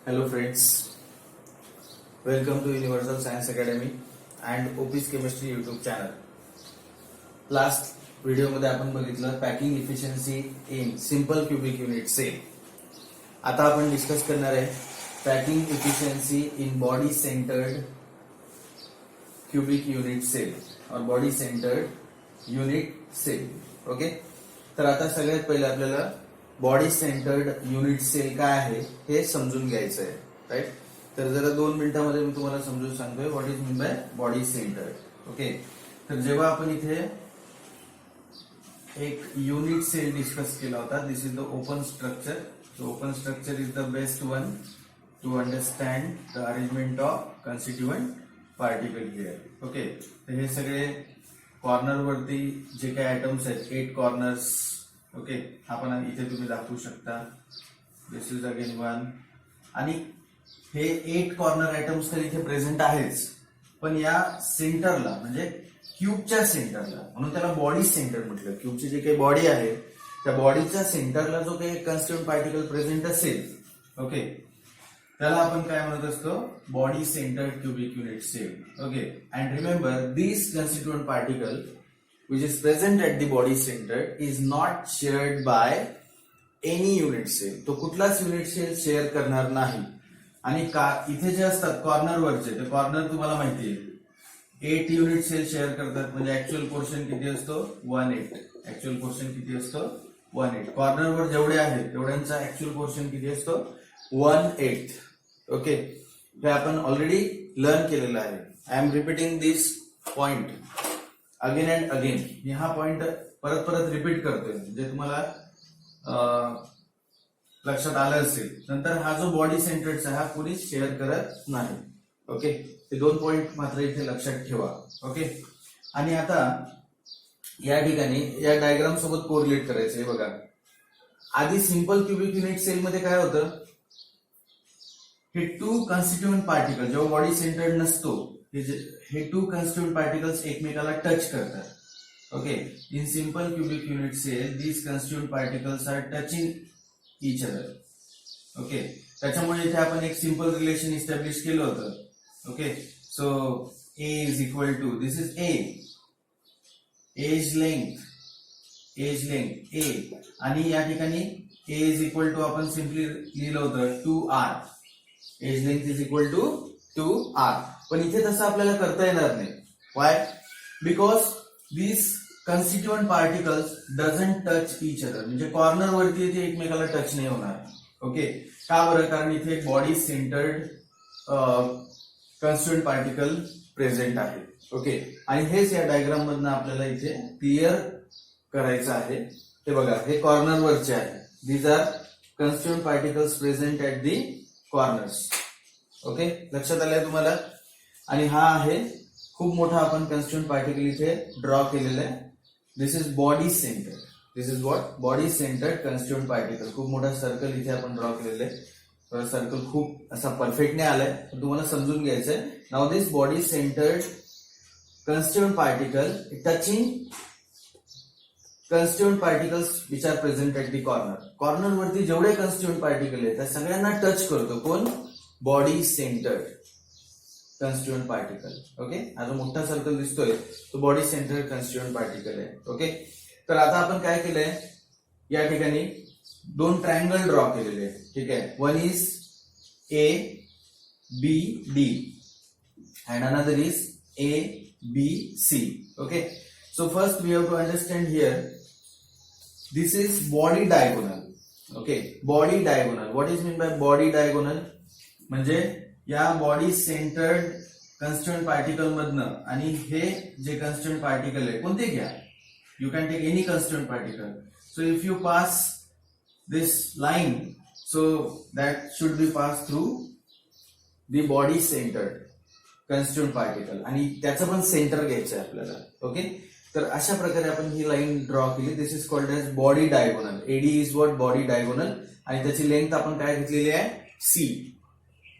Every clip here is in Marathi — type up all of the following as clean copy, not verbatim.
Hello friends, welcome to Universal Science Academy and OP's Chemistry YouTube channel. Last व्हिडिओमध्ये आपण बघितलं packing efficiency in simple cubic unit cell. आता आपण डिस्कस करणार आहे packing efficiency in body centred cubic unit cell और body centred unit cell. Okay, तर आता सगळ्यात पहिले आपल्याला बॉडी सेंटर्ड युनिट सेल काय आहे हे समजून घ्यायचं आहे. राईट, तर जरा 2 मिनिटांमध्ये मी तुम्हाला समजून सांगतोय what is mean by body centred. Okay, तर जेव्हा आपण इथे एक युनिट सेल डिस्कस केला होता, this is the open structure. The open structure is the best one to understand the arrangement of constituent particle here. Okay, तर हे सगळे कॉर्नर वरती जे काही आयटम्स आहेत 8 कॉर्नर्स. ओके, आपण इथे तुम्ही दाखवू शकता. दिस इज अगेन 1 आणि हे 8 कॉर्नर आयटम्स तर इथे प्रेझेंट आहेच, पण या सेंटरला म्हणजे क्यूबच्या सेंटरला, म्हणून त्याला बॉडी सेंटर म्हटलं. क्यूबची जी काही बॉडी आहे त्या बॉडीच्या सेंटरला जो काही कन्स्टिट्यूएंट पार्टिकल प्रेझेंट असेल, ओके, त्याला आपण काय म्हणत असतो, body centred cubic unit cell. Okay, and remember this constituent particle which is present at the body center is not shared by any unit cell. तो कुठलाच युनिट सेल शेअर करणार नाही. आणि इथे जे असतात कॉर्नरवरचे ते कॉर्नर तुम्हाला माहिती आहे 8 युनिट सेल शेअर करतात, म्हणजे ऍक्च्युअल पोर्शन किती असतो 1/8. ऍक्च्युअल पोर्शन किती असतो 1/8. कॉर्नरवर जेवढे आहेत तेवढ्यांचा ऍक्च्युअल पोर्शन किती असतो 1/8. ओके, हे आपण ऑलरेडी लर्न केलेलं आहे. I am repeating this point again and again. मी हा पॉइंट परत परत रिपीट करतोय म्हणजे तुम्हाला लक्षात आलं असेल. नंतर हा जो बॉडी सेंटरचा हा कोणीच शेअर करत नाही. ओके, ते 2 पॉइंट मात्र इथे लक्षात ठेवा. ओके, आणि आता या ठिकाणी या डायग्राम सोबत कोरिलेट करायचं आहे. बघा, आधी सिंपल क्युबिक युनिट सेल मध्ये काय होतं, हे 2 कन्स्टिट्यूएंट पार्टिकल जेव्हा बॉडी सेंटर्ड नसतो हे 2 कन्स्टिट्यूएंट पार्टिकल्स एकमेकाला टच करतात. Okay, in simple cubic unit cell these constituent particles are touching each other. Okay, त्याच्यामुळे इथे आपण एक सिंपल रिलेशन इस्टॅब्लिश केलं होतं. Okay, so a is equal to, this is a, edge length a, आणि या ठिकाणी ए इज इक्वल टू आपण सिम्पली लिहिलं होतं 2r. Edge length is equal to 2r. पण इथे तसं आपल्याला करता येणार नाही. Y? Because this constituent particles doesn't touch each other, म्हणजे कॉर्नर वरती ते एकमेकाला टच नाही होणार. ओके, का बरं? कारण इथे एक body centred constituent particle present आहे. ओके, आणि हेच या डायग्राम मधनं आपल्याला इथे क्लिअर करायचं आहे. ते बघा, हे कॉर्नर वरचे आहे. These are constituent particles present at the corners. Okay, लक्षात आलंय तुम्हाला? आणि हा आहे खूप मोठा आपण कन्स्टिट्यूएंट पार्टिकल इथे ड्रॉ केलेला आहे. This is body centre. This is what? Body centred constituent particle. खूप मोठा सर्कल इथे आपण ड्रॉ केलेला आहे. सर्कल खूप असा परफेक्ट नाही आलाय, पण तुम्हाला समजून घ्यायचंय. Now this body centred constituent particle touching constituent particles which are present at the corner. Corner वरती जेवढे कन्स्टिट्यूएंट पार्टिकल आहेत त्या सगळ्यांना टच करतो कोण? Body centred constituent particle. Okay, हा जो मोठा सर्कल दिसतोय तो बॉडी सेंटर्ड कन्स्टिट्यूएंट पार्टिकल आहे. ओके, तर आता आपण काय केलंय, या ठिकाणी 2 ट्रायंगल ड्रॉ केलेले आहेत. ठीक आहे, one is A B D and another is A B C. Okay, so first we have to understand here this is body diagonal. Okay, body diagonal. What is mean by body diagonal? म्हणजे या बॉडी सेंटर्ड कन्स्टिट्यूएंट पार्टिकल मधनं, आणि हे जे कन्स्टिट्यूएंट पार्टिकल आहे कोणते घ्या, you can take any constituent particle. So if you pass this line, so that should be pass through the body centred constituent particle, आणि त्याचं पण सेंटर घ्यायचं आहे आपल्याला. ओके, तर अशा प्रकारे आपण ही लाईन ड्रॉ केली. This is called as body diagonal. AD is what? Body diagonal. आणि त्याची लेंथ आपण काय घेतलेली आहे? C.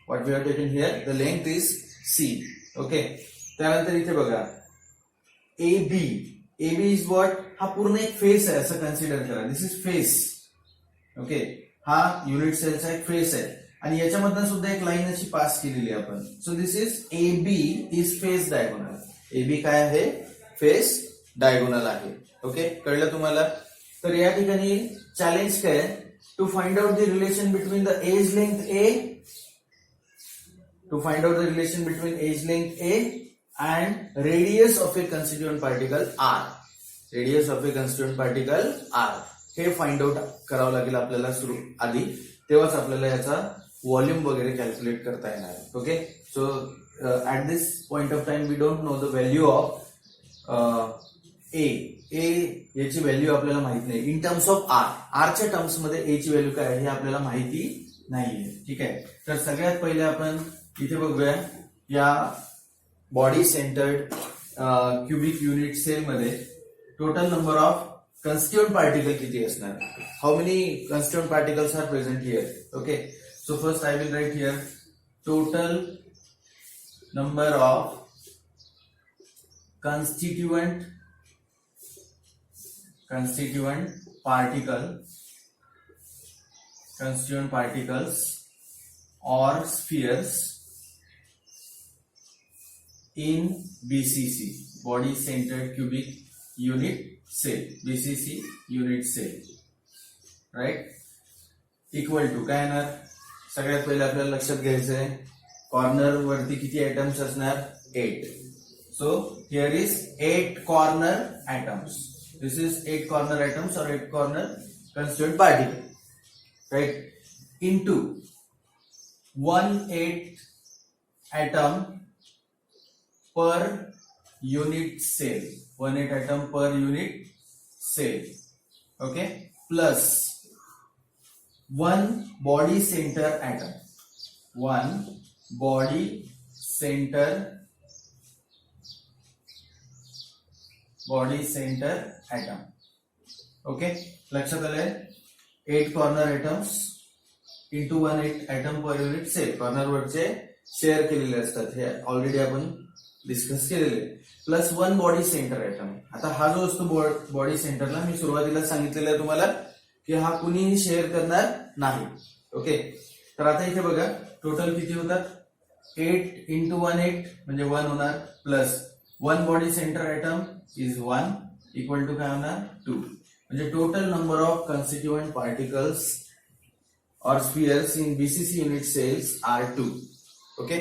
What we have taken here, the length is C. Okay. त्यानंतर इथे बघा AB. AB is what? हा पूर्ण एक फेस आहे असं कन्सिडर करा. दिस इज फेस. ओके, हा युनिट सेलचा एक फेस आहे. आणि याच्यामधनं सुद्धा एक लाईन अशी पास केलेली आहे आपण. So this is A B is face diagonal. A B काय आहे? फेस डायगोनल आहे. ओके, कळलं तुम्हाला? तर या ठिकाणी चॅलेंज काय? To find out the relation between the edge length a, to find out the relation between edge length a and radius of a constituent particle r. Radius of a constituent particle r हे फाइंड आउट करावं लागेल आपल्याला सुरू आधी, तेव्हाच आपल्याला याचा व्हॉल्यूम वगैरे कॅल्क्युलेट करता येणार. Okay, so at this point of time we don't know the value of a. याची व्हॅल्यू आपल्याला माहित नाही इन टर्म्स ऑफ आर. आरच्या टर्म्स मध्ये ए ची व्हॅल्यू काय आहे हे आपल्याला माहिती नाहीये. ठीक आहे, तर सगळ्यात पहिले आपण इथे बघूया या body centred cubic unit cell मध्ये total number of constituent particle किती असणार. How many constituent particles are present here? Okay, so first I will write here total number of constituent particles or spheres in BCC, body centered cubic unit cell, BCC unit cell, right? Equal to काय येणार? सगळ्यात पहिले आपल्याला लक्षात घ्यायचंय कॉर्नर वरती किती ऍटम्स असणार? 8. So here is 8 corner atoms. This is 8 corner atoms और 8 corner constituent particle, right? Into 1/8 atom per unit cell, 1/8 atom per unit cell. Okay, plus 1 body center atom, 1 body center atom. Okay, लक्षात आलंय? 8 corner atoms into 1/8 atom per unit cell. Corner वरचे शेअर केलेले असतात, हे ऑलरेडी आपण डिस्कस केलेले. Plus 1 body centre atom. आता हा जो असतो बॉडी सेंटरला मी सुरुवातीला सांगितलेलं आहे तुम्हाला की हा कुणीही शेअर करणार नाही. ओके, तर आता इथे बघा टोटल किती होतात? 8 into 1/8 म्हणजे 1 होणार, plus 1 body centre atom is 1 equal to काय होणार? 2. म्हणजे total number of constituent particles और spheres in BCC unit cells are 2. Okay,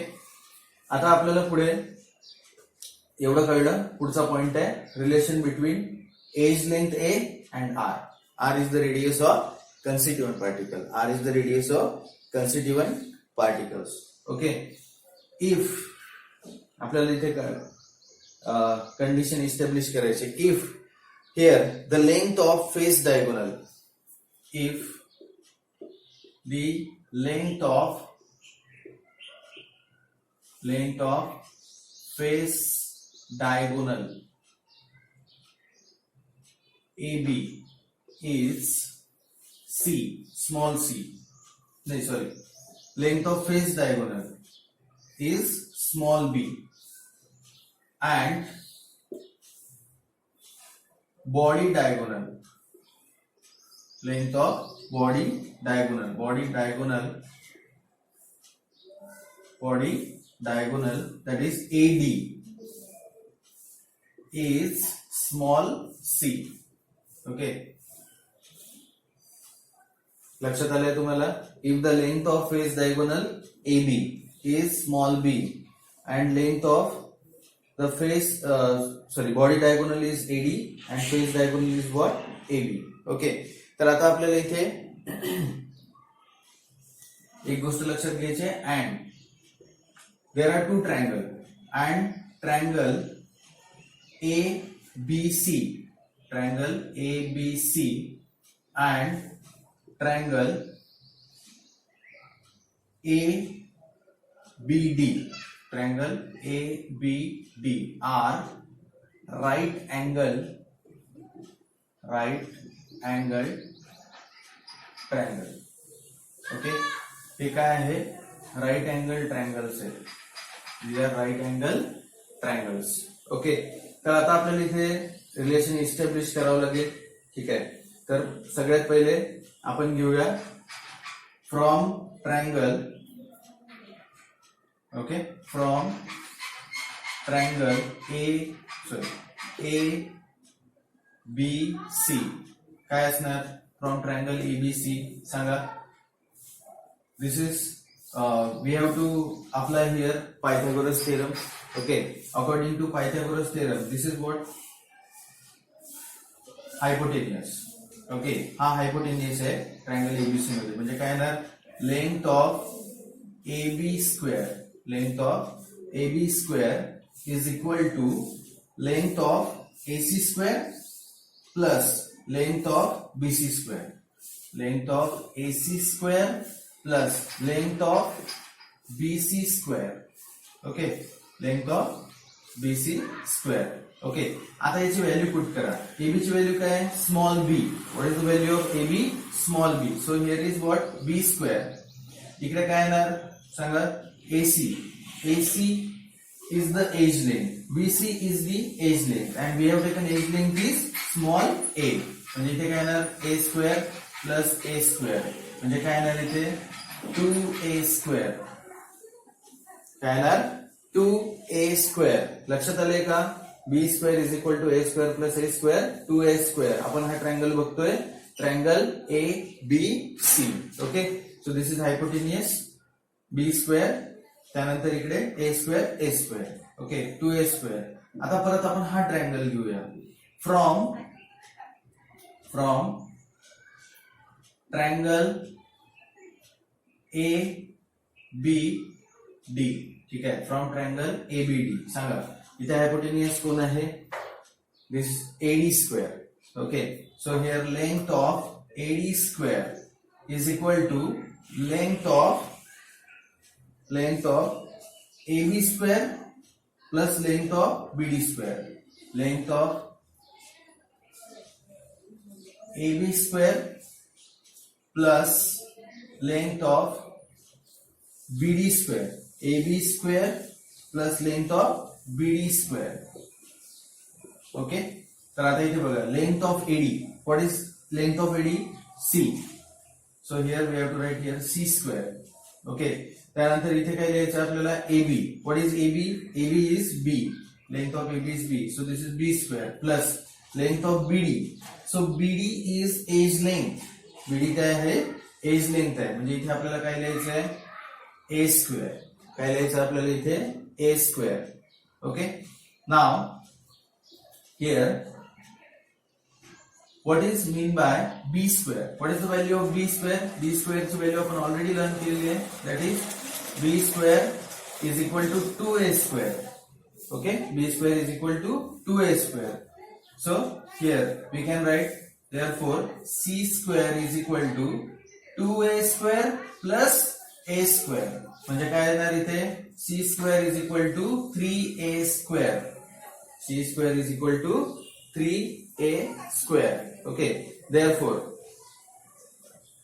आता आपल्याला पुढे एवढं कळलं. पुढचा पॉइंट आहे relation between edge length a and r. R is the radius of constituent particle. R is the radius of constituent particles. Okay, if आपल्याला इथे कंडिशन इस्टॅब्लिश करायची. If here the length of face diagonal, if the length of face diagonal AB is C, small c. No, sorry. Length of face diagonal is small b, and body diagonal, length of body diagonal, that is AD, is small c. Okay, लक्षात आलंय तुम्हाला? If the length of face diagonal AB is small b and length of the face body diagonal is AD and face diagonal is what? AB. Okay, तर आता आपल्याला इथे एक गोष्ट लक्षात घ्यायची आहे. and there are two triangle and triangle ABC and triangle ABD are right angle triangle. Okay, हे काय आहे? राइट अँगल ट्रायंगल्स आहे. these are right angle triangles. Okay, तर आता आपल्याला इथे रिलेशन इस्टॅब्लिश करावं लागेल. ठीक आहे, तर सगळ्यात पहिले आपण घेऊया from triangle Okay, from triangle ABC काय असणार फ्रॉम ट्रायंगल ABC सांगा. This is we have to apply here Pythagoras theorem. Okay, according to Pythagoras theorem, this is what hypotenuse. Okay, हा hypotenuse आहे ट्रायंगल ABC मध्ये. म्हणजे काय येणार length of AB square, length of AB square is equal to length of AC square plus length of BC square. Length of AC square plus length of BC square. Okay, length of BC square. Okay, आता याची व्हॅल्यू पुट करा. AB ची व्हॅल्यू काय आहे small b. What is the value of AB small b. So here is what b square. इकडे काय येणार सांगा AC. AC is the edge length. BC is the edge length and we have taken edge length is small a. म्हणजे इथे काय येणार a square plus a square. म्हणजे काय येणार इथे 2a square. काय येणार 2a square. लक्षात आले का b square is equal to a square plus a square 2a square. आपण हा ट्रायंगल बघतोय triangle ABC. Okay, so this is hypotenuse b square. त्यानंतर इकडे a square a square. Okay, 2a square. आता परत आपण हा ट्रायंगल घेऊया फ्रॉम ट्रायंगल ABD. ठीक आहे, फ्रॉम ट्रायंगल ABD सांगा इथे हायपोटेन्युस कोण आहे this AD square. Okay, so here length of AD square is equal to length of AB square plus length of BD square. Length of AB square plus length of BD square. AB square plus length of BD square. Okay, तर आता इथे बघा length of AD. What is length of AD? C. So here we have to write here C square. Okay, त्यानंतर इथे काय लिहायचं आपल्याला AB. What is AB? AB is B. Length of AB is B. So this is B square plus length of BD. So BD is edge length. BD काय आहे एज लेंथ आहे. म्हणजे इथे आपल्याला काय लिहायचं आहे A स्क्वेअर. काय लिहायचं आपल्याला इथे A square. Okay, now here what is mean by b square? What is the value of b square? b square ची value आपण already learn केलेली आहे. That is b square is equal to 2a square. Okay, b square is equal to 2a square. So here we can write therefore c square is equal to 2a square plus a square. म्हणजे काय येणार इथे c square is equal to 3a square. c square is equal to 3a square. Okay, therefore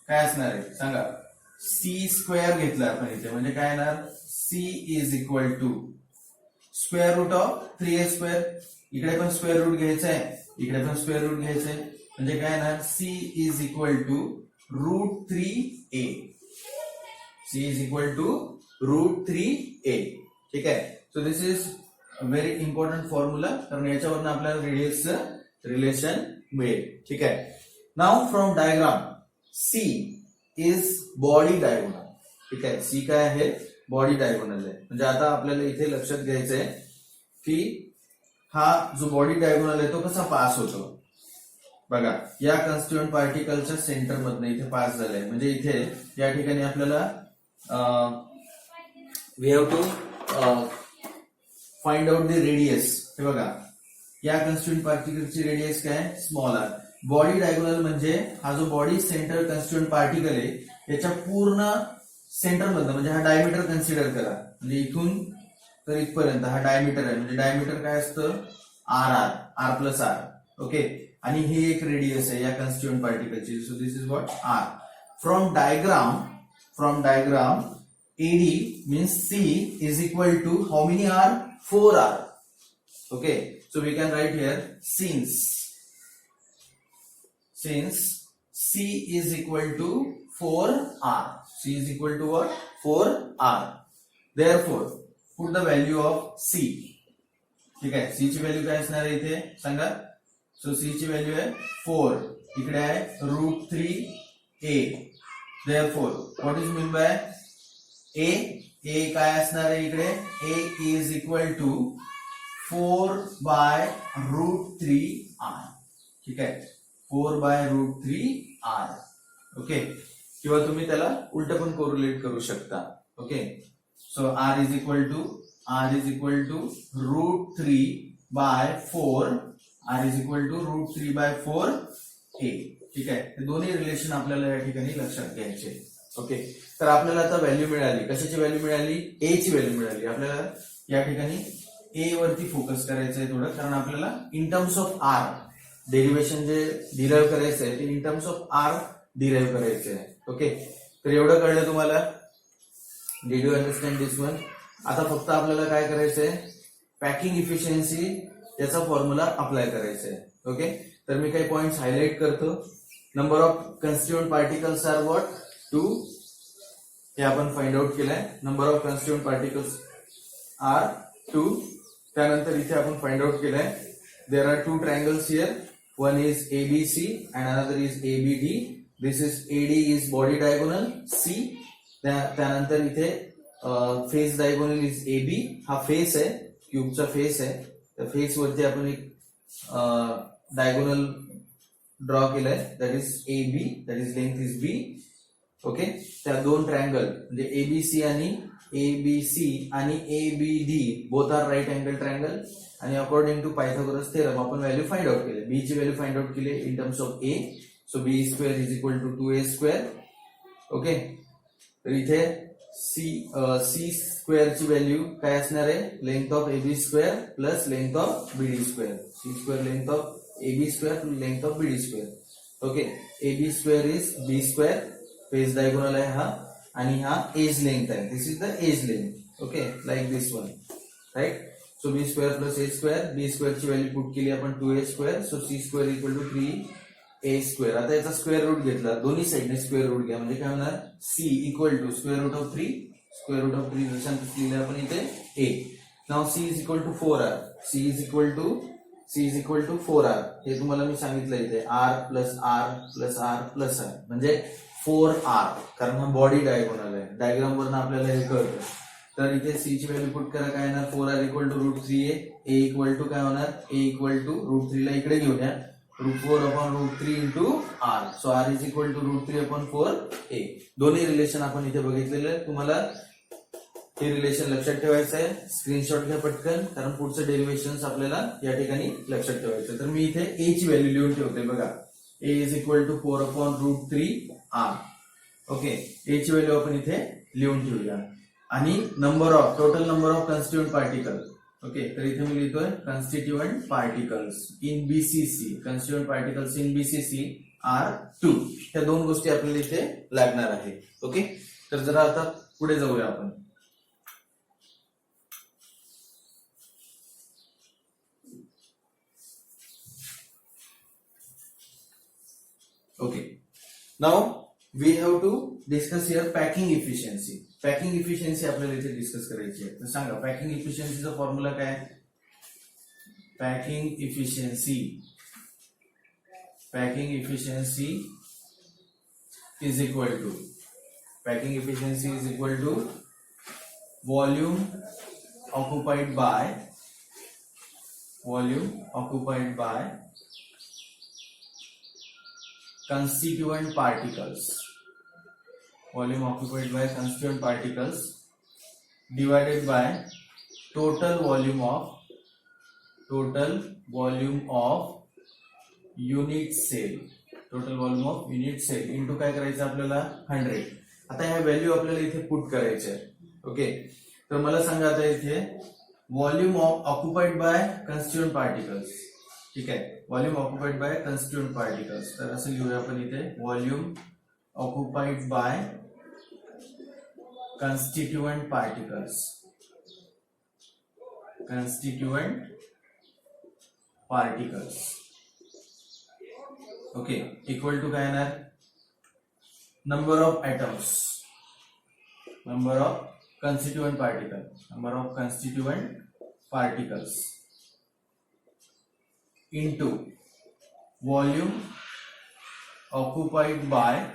काय असणार आहे सांगा c स्क्वेअर घेतला आपण इथे म्हणजे काय येणार c is equal to square root of 3a square. इकडे पण स्क्वेअर रूट घ्यायचं आहे, इकडे पण स्क्वेअर रूट घ्यायचं आहे. म्हणजे काय येणार c is equal to root 3a. c is equal to root 3a. ठीक आहे, so this is very important formula कारण याच्यावरून आपल्याला रेडियसचं रिलेशन मिळेल. ठीक आहे, now from diagram C is body diagonal. ठीक आहे, C काय आहे बॉडी डायगोनल आहे. म्हणजे आता आपल्याला इथे लक्षात घ्यायचं आहे की हा जो बॉडी डायगोनल आहे तो कसा पास होतो. बघा या कन्स्टिट्युएंट पार्टिकलच्या सेंटर मधनं इथे पास झालाय. म्हणजे इथे या ठिकाणी आपल्याला we have to find out the radius. हे बघा या कन्स्टिट्युएंट पार्टिकलची रेडियस काय स्मॉल आर. बॉडी डायगोनल म्हणजे हा जो बॉडी सेंटर कन्स्टिट्युएंट पार्टिकल आहे याच्या पूर्ण सेंटर मधनं म्हणजे हा डायमीटर कन्सिडर करा. म्हणजे इथून तर इथपर्यंत हा डायमीटर आहे. म्हणजे डायमीटर काय असतं R प्लस R. ओके, आणि ही एक रेडियस आहे या कन्स्टिट्युएंट पार्टिकलची. So this is what R. From diagram AD means C is equal to how many R? 4R. Okay, so we can write here since C is equal to 4R. C is equal to what? 4R. Therefore put the value of C. ठीक आहे, सी ची व्हॅल्यू काय असणार आहे इथे सांगा. सो सी ची व्हॅल्यू आहे 4. इकडे आहे √3a. Therefore what is mean by a. A काय असणार आहे इकडे. A is equal to 4/√3r. ठीक आहे, 4/√3r. ओके, किंवा तुम्ही त्याला उलट पण कोरिलेट करू शकता. Okay, so r is equal to √3/4. r is equal to √3/4a. ठीक आहे, हे दोन्ही रिलेशन आपल्याला या ठिकाणी लक्षात घ्यायचे. ओके, तर आपल्याला आता व्हॅल्यू मिळाली. कशाची व्हॅल्यू मिळाली. ए ची व्हॅल्यू मिळाली. आपल्याला या ठिकाणी ए वरती फोकस करायचं आहे थोडं, कारण आपल्याला in terms of R derivation जे डिराईव्ह करायचं आहे ते in terms of R derive करायचं आहे. ओके, तर एवढं कळलं तुम्हाला. Did you understand this one. आता फक्त आपल्याला काय करायचंय, पॅकिंग इफिशियन्सी याचा फॉर्म्युला अप्लाय करायचा आहे. ओके, तर मी काही पॉइंट्स हायलाइट करतो. Number of constituent particles are what 2. हे आपण फाइंड आउट केलंय. Number of constituent particles are 2. त्यानंतर इथे आपण फाइंड आउट केलंय there are 2 triangles here. One is ABC and another is ABD. This is AD is body diagonal C. त्यानंतर इथे फेस डायगोनल इज AB. हा फेस आहे, क्यूबचा फेस आहे. त्या फेस वरती आपण एक डायगोनल ड्रॉ केलाय, that is AB, that is length is B. Okay, त्या दोन ट्रायंगल म्हणजे ABC आणि ABD both are right angle triangle. आणि अकॉर्डिंग टू पायथागोरस थेरम आपण व्हॅल्यू फाइंड आउट केली. बी ची व्हॅल्यू फाइंड आउट केली in terms of A. So B² is equal to 2A². Okay, तर इथे C² ची व्हॅल्यू काय असणार आहे. Length of AB² plus length of BD². C² length of AB² length of BD². Okay, AB² is B². Face diagonal आहे हा, आणि हा एज लेंथ आहे. This is the edge length. Okay, like this one, right. So B² plus A². B² ची व्हॅल्यू पुट केली आपण 2A². So C² equal to 3A². आता याचा स्क्वेअर रूट घेतला, दोन्ही साईडने स्क्वेअर रूट घ्या म्हणजे काय होणार. C equal to square root of 3 लिहिले आपण इथे A. नाव C is equal to 4R. C is equal to 4R. हे तुम्हाला मी सांगितलं इथे R plus R plus R plus R म्हणजे 4R, कारण हा बॉडी डायगोनल आहे. डायग्राम वरून आपल्याला हे कळतं. तर इथे C ची व्हॅल्यू पुट करा, काय येणार 4R equal to √3A. A equal to काय होणार, A इक्वल टू √3 ला इकडे घेऊन या, √4/√3 into R. So R is equal to √3/4A. दोन्ही रिलेशन आपण इथे बघितलेले. तुम्हाला हे रिलेशन लक्षात ठेवायचं आहे. स्क्रीनशॉट घ्या पटकन, कारण पुढचं डेरिव्हेशन आपल्याला या ठिकाणी लक्षात ठेवायचं. तर मी इथे A ची व्हॅल्यू लिहून ठेवते बघा. A is equal to 4/√3R. Okay, A ची व्हॅल्यू आपण इथे लिहून ठेवूया. आणि total number of constituent particle. Okay, तर इथे मी लिहितोय constituent particles in BCC. Constituent particles in BCC are 2. त्या दोन गोष्टी आपल्याला इथे लागणार आहे. ओके, तर जरा आता पुढे जाऊया आपण. Okay, now we have to discuss here packing efficiency. Packing efficiency आपल्याला इथे डिस्कस करायची आहे. तर सांगा पॅकिंग इफिशियन्सीचा फॉर्म्युला काय. Packing efficiency is equal to volume occupied by constituent particles. Volume occupied by constituent particles divided by total volume of unit cell. Total volume of unit cell into काय करायचं आपल्याला 100. आता ह्या व्हॅल्यू आपल्याला इथे पुट करायच्या. ओके, तर मला सांगा आता इथे volume occupied by constituent particles. ठीक आहे, volume occupied by constituent particles. तर असं लिहूया आपण इथे volume occupied by constituent particles. Okay, equal to काय येणार number of constituent particle, number of constituent particles into volume occupied by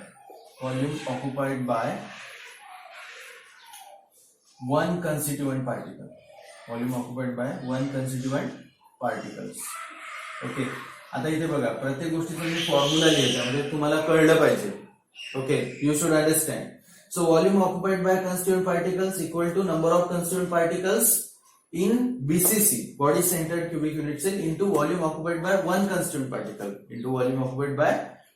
one constituent particle, volume occupied by one constituent particles. Okay, आता इथे बघा प्रत्येक गोष्टीचा मी फॉर्म्युला लिहितो म्हणजे तुम्हाला कळलं पाहिजे. Okay, you should understand. So volume occupied by constituent particles equal to number of constituent particles in BCC, body centered cubic unit cell, into volume occupied by one constituent particle, into volume occupied by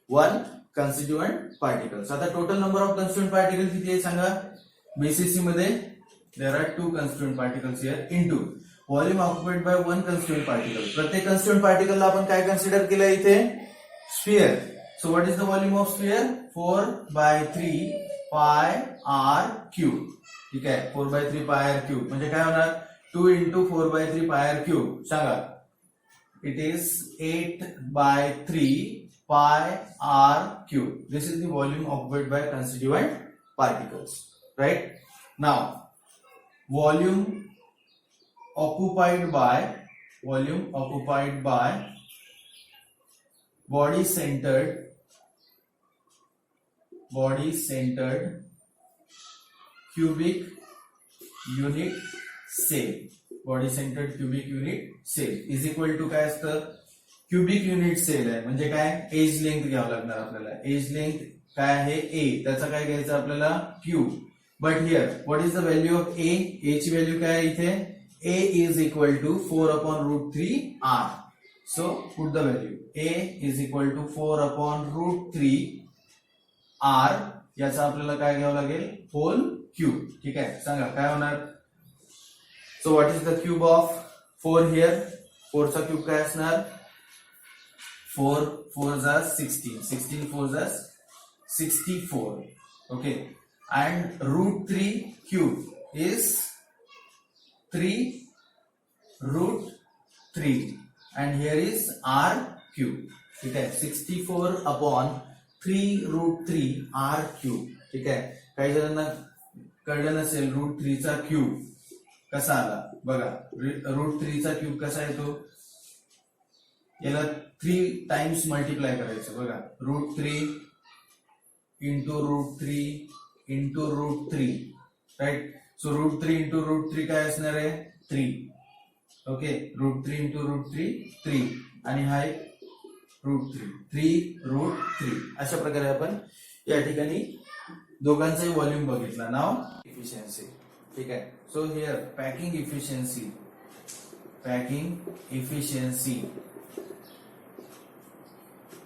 one constituent particle. So आता total number of constituent particles किती आहे सांगा. BCC मध्ये there are two constituent particles here, into volume occupied by one constituent particle. प्रत्येक constituent particle ला आपण काय consider केलं इथे? Sphere. So what is the volume of sphere? 4/3 pi r cube. ठीक आहे, 4/3 pi r cube म्हणजे काय होणार? 2 into 4/3 pi r cube. सांगा. It is 8/3 pi r cube. This is the volume occupied by constituent particles. Right? Now, volume occupied by body centered cubic unit cell, body centred cubic unit cell is equal to काय असतं? क्युबिक युनिट सेल आहे म्हणजे काय? एज लेंथ घ्यावं लागणार आपल्याला. एज लेंथ काय आहे? ए. त्याचा काय घ्यायचं आपल्याला? Cube. But here what is the value of a? A ची व्हॅल्यू काय आहे इथे? A is equal to 4/√3 r. So put the value. A is equal to 4/√3 r. याचा आपल्याला काय घ्यावं लागेल? Whole cube. ठीक आहे, सांगा काय होणार? So what is the cube of 4 here? 4 चा क्यूब काय असणार? 4 4s are 16. 16 4s are 64. Okay. And √3 cube is 3√3. And here is r cube. ठीक आहे, 64/3√3 r cube. ठीक आहे, काही जणांना कळलं नसेल √3 चा क्यूब कसा आला बघा. √3 चा क्यूब कसा येतो? याला 3 टाइम्स मल्टिप्लाय करायचं बघा. √3 into √3 into √3. Right. So √3 into √3 काय असणार आहे? 3. ओके, √3 इंटू √3 3 आणि हा एक √3 3√3. अशा प्रकारे आपण या ठिकाणी दोघांचाही व्हॉल्यूम बघितला. नाव इफिशियन्सी. ठीक आहे. So here packing efficiency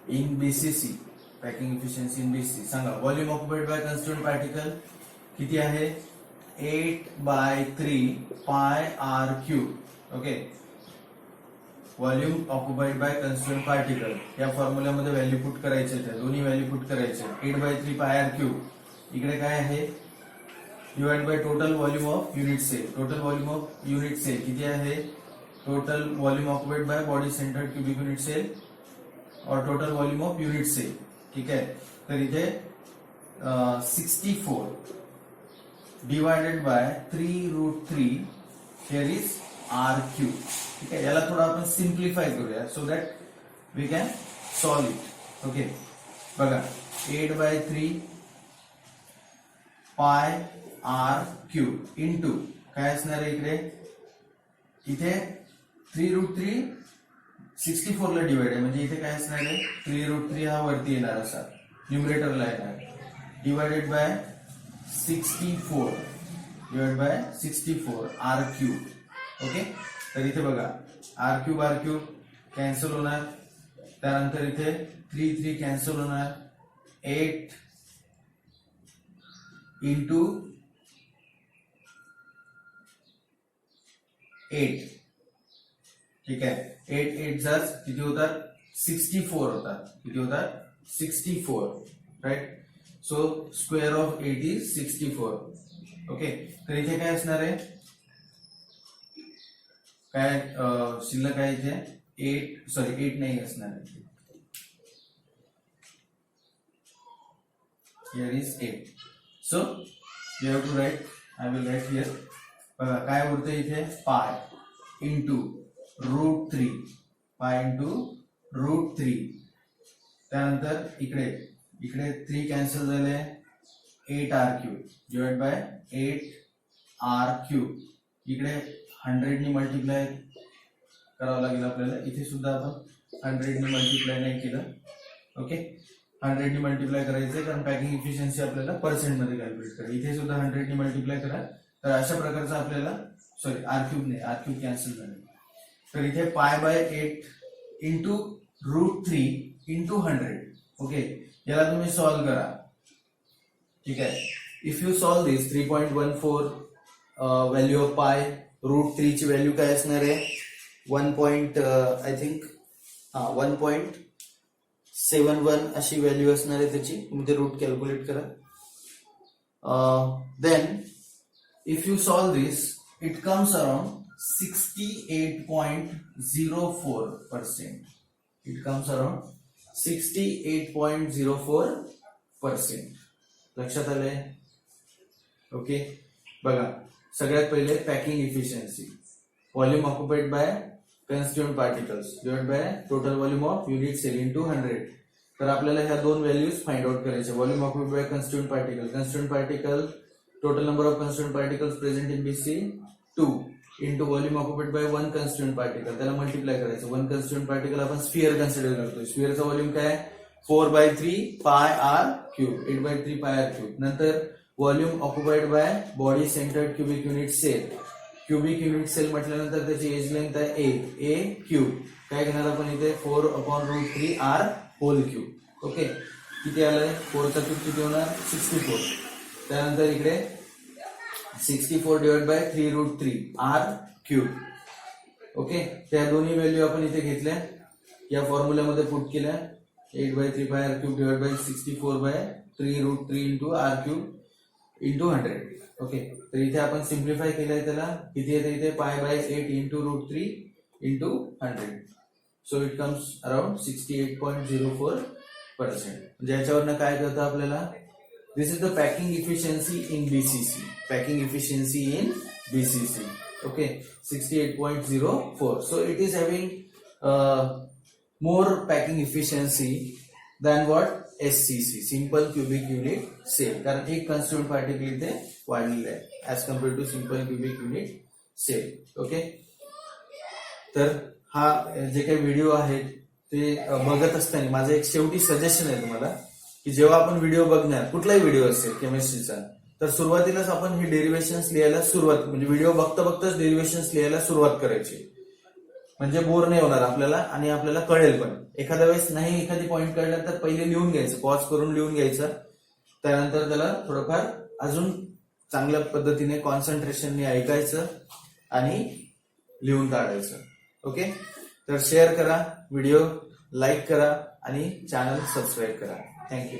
in BCC. Packing efficiency in BCC सांगा. Volume occupied by constituent particle किती आहे? 8/3 pi r cube. Okay, volume occupied by constituent particle या फॉर्म्युल्यामध्ये व्हॅल्यू पुट करायचे, त्या दोन्ही व्हॅल्यू पुट करायचे. 8/3 pi r cube इकडे काय आहे? Divide by total volume of unit cell. Total volume of unit cell किती आहे? Total volume occupied by body centred cubic unit cell और total volume of unit cell. ठीक आहे, तर इथे 64 divided by 3√3 here is r cube. ठीक आहे, याला थोडं आपण सिम्प्लिफाय करूया so that we can solve it. Okay, बघा 8/3 pi r क्यूब इंटू काय असणार आहे इकडे? इथे 3√3 64 ला डिवाइड आहे म्हणजे इथे काय असणार आहे? 3√3 हा वरती येणार असा न्यूमरेटरला येणार. Divided by 64 r cube. Okay, तर इथे बघा r क्यूब कॅन्सल होणार. त्यानंतर इथे 3 कॅन्सल होणार. 8 इंटू 8. ठीक आहे, 8 8 किती होतात? 64 होतात. किती होतात? 64. Right. So square of 8 is 64. Okay, तर इथे काय असणार आहे? काय शिल्लक आहे इथे? 8 नाही असणार आहे. Here is 8. So you have to write I will write here. बघा काय उरते इथे, पाय इंटू √3, पाय इंटू √3. त्यानंतर इकडे 3 कॅन्सल झाले, 8r³ डिवाइड बाय 8r³. इकडे 100 ने मल्टिप्लाय करावं लागेल आपल्याला. इथे सुद्धा आपण 100 ने मल्टिप्लाय नाही केलं. ओके, 100 ने मल्टिप्लाय करायचंय कारण पॅकिंग इफिशियन्सी आपल्याला पर्सेंट मध्ये कॅल्क्युलेट करा. इथे सुद्धा 100 ने मल्टिप्लाय करा. तर अशा प्रकारचं आपल्याला, सॉरी r³ नाही, r³ कॅन्सल झालं. तर इथे pi by 8 into √3 into 100. Okay, याला तुम्ही सॉल्व्ह करा. ठीक आहे. If you solve this 3.14 value of पाय, √3 ची व्हॅल्यू काय असणार आहे, 1.71 अशी व्हॅल्यू असणार आहे त्याची. तुम्ही ते रूट कॅल्क्युलेट करा. Then if you solve this it comes around 68.04%. It comes around 68.04%. लक्षात आलंय. ओके, बघा सगळ्यात पहिले packing efficiency, volume occupied by constituent particles divide by total volume of unit cell into 100. तर आपल्याला ह्या दोन व्हॅल्यूज फाइंड आउट करायचे. Volume occupied by constituent particle, total number of constituent particles present in BC 2 into volume occupied by 1 constituent particle, त्याला मल्टिप्लाय करायचं. 1 कन्स्टिट्यूएंट पार्टिकल आपण स्फिअर कन्सिडर करतोय. स्फिअरचा व्हॉल्यूम काय, 4/3 πr³, 8/3 πr³. नंतर volume occupied by body centred cubic unit sale. Cubic unit sale म्हटल्यानंतर त्याची एज लेंथ आहे a³. काय घेणार आपण इथे, 4/√3 r³. ओके, किती आलंय, 4चा क्यूब किती होणार, 64. त्यानंतर इकडे 64 डिवाइड बाय 3√3 r³. ओके, त्या दोन्ही व्हॅल्यू आपण इथे घेतल्या, या फॉर्म्युल्यामध्ये पुट केल्या. 8/3 πr³ divide by 64/3√3 into r³ into 100. Okay, तर इथे आपण सिम्प्लिफाय केलंय. त्याला किती येते इथे, π/8 into √3 into 100. So it comes around 68.04%. म्हणजे याच्यावरनं काय कळतं आपल्याला, this is the packing efficiency in BCC. Packing efficiency in BCC. Okay, 68.04. So it is having more packing efficiency than what, SCC, simple cubic unit cell. कारण एक कन्स्टिट्यूएंट पार्टिकल इथे वाढलेलं आहे as compare to simple cubic unit cell. Okay, तर हा जे काही व्हिडिओ आहेत ते बघत असताना माझं एक शेवटी सजेशन आहे तुम्हाला, की जेव्हा आपण व्हिडिओ बघणार, कुठलाही व्हिडिओ असेल केमिस्ट्रीचा, तर सुरुवातीलाच आपण हे डेरिव्हेशन्स लिहायला सुरुवात, म्हणजे व्हिडिओ बघताच डेरिव्हेशन्स लिहायला सुरुवात करायची. म्हणजे बोर नाही होणार आपल्याला आणि आपल्याला कळेल पण. एखाद्या वेळेस नाही एखादी पॉईंट कळला तर पहिले लिहून घ्यायचं, पॉज करून लिहून घ्यायचं. त्यानंतर त्याला थोडंफार अजून चांगल्या पद्धतीने कॉन्सन्ट्रेशनने ऐकायचं आणि लिहून काढायचं. ओके, तर शेअर करा, व्हिडिओ लाईक करा आणि चॅनल सबस्क्राईब करा. थँक्यू.